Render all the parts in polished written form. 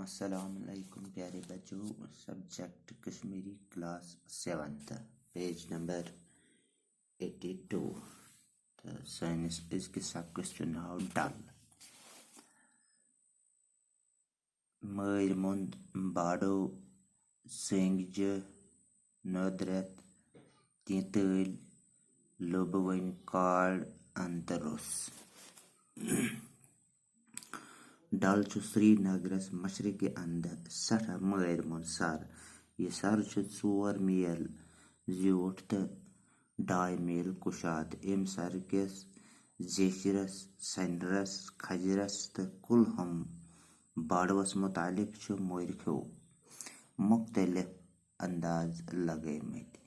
अस्सलामुअलैकुम प्यारे बच्चों। Subject Kashmiri class 7th page number 82 तो साइंस इसके सबकस नाव डल मर मुंद बाड़ो सेंगज नदरत तीतल लोबवन काड़ अंतरुस डल श्रीनगरस मशरक अंदर सठा मर मुन सर यह सर 4 मील ज्यूठ तो 2.5 मील कुशात अम सर किस जेशरस सनरस खजरस तो कुलहम बाड़वस मुतालिक मोरखो मुख्तलिफ अंदाज लगमत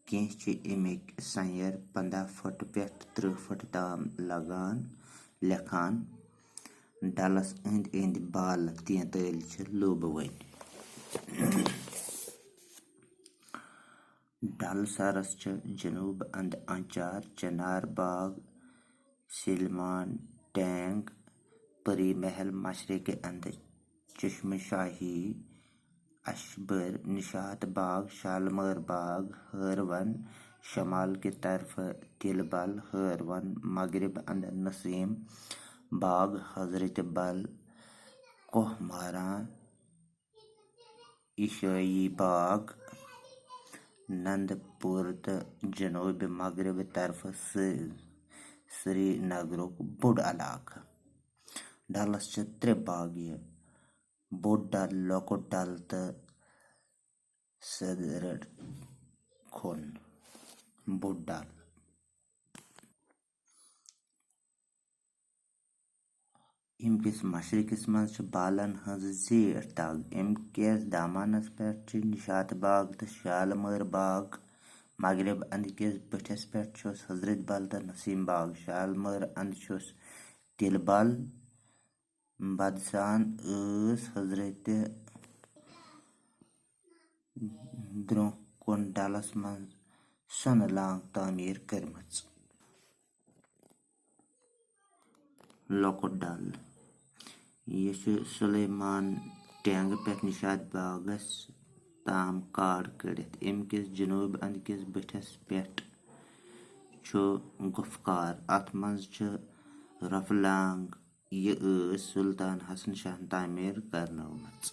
कह अमिक सैर 15 फुट पे 30 फुट ताम लगान लेखान डलस अंद अंद बाल तीतल लोबवन डल सरस जनूब अंद अंचार चनार बाग सिलमान टैंक परी महल मशरक अंद चश्म शाही अशबर निशात बाग शालमर बाग हरवन शमाल की तरफ तिलबल हरवन मगरब अंद नसीम बाग हजरत बल कोहमारा ईशाई बाग नंदपुर तो जनूब मगरब तरफ श्रीनगर बोड़ इलाक डलस 3 बाग बोड़ डल लकुट डल तो सदर खुन बोड़ डल अमकिस मशरकस मज बालन हज जेठ तग अमकिस दामनस पे निशात बाग तो शालमर बाग मगरब अंदकिस बठस पे हजरत बल तो नसीम बाग शालमर अंद तिलबल बदसान हजरत द्रोह कुन डलस मज सन लांग तामीर करमच लकुट डल यह सुलेमान टैंग पे निशात बागस ताम काड़ कड़ित अमकिस जनूब अंदकिस बठस पे गुफकार अत मज रफलांग यह सुल्तान हसन शाह तामीर करनौमच।